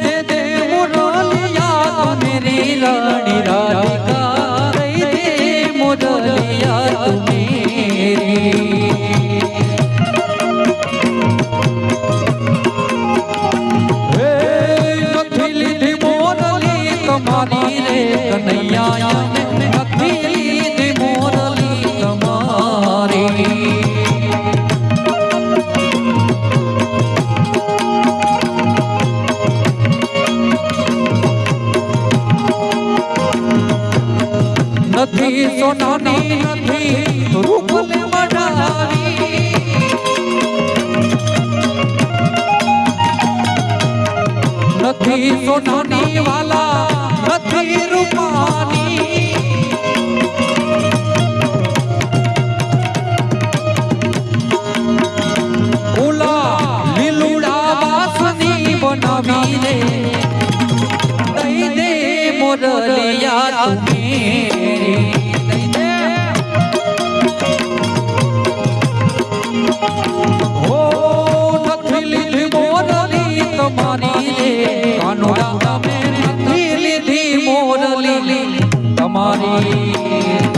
दे दे मुरलिया मेरी रानी राधिका, दे दे मुरलिया मेरी। નથી લીધી મોરલી તમારી રે કનૈયા, નથી લીધી મોરલી તમારી। નથી સોનાની નથી રૂપને મઢાવી, નથી સોનાની વાલા નથી રૂપાની, ઉલા લીલુડા વાસની બનાવી રે, દઈ દે મોરલિયા મેરી, દઈ દે હો। નથી લીધી મોરલી તમારી રે કાનોડા, તમે નથી લીધી મોરલી તમારી।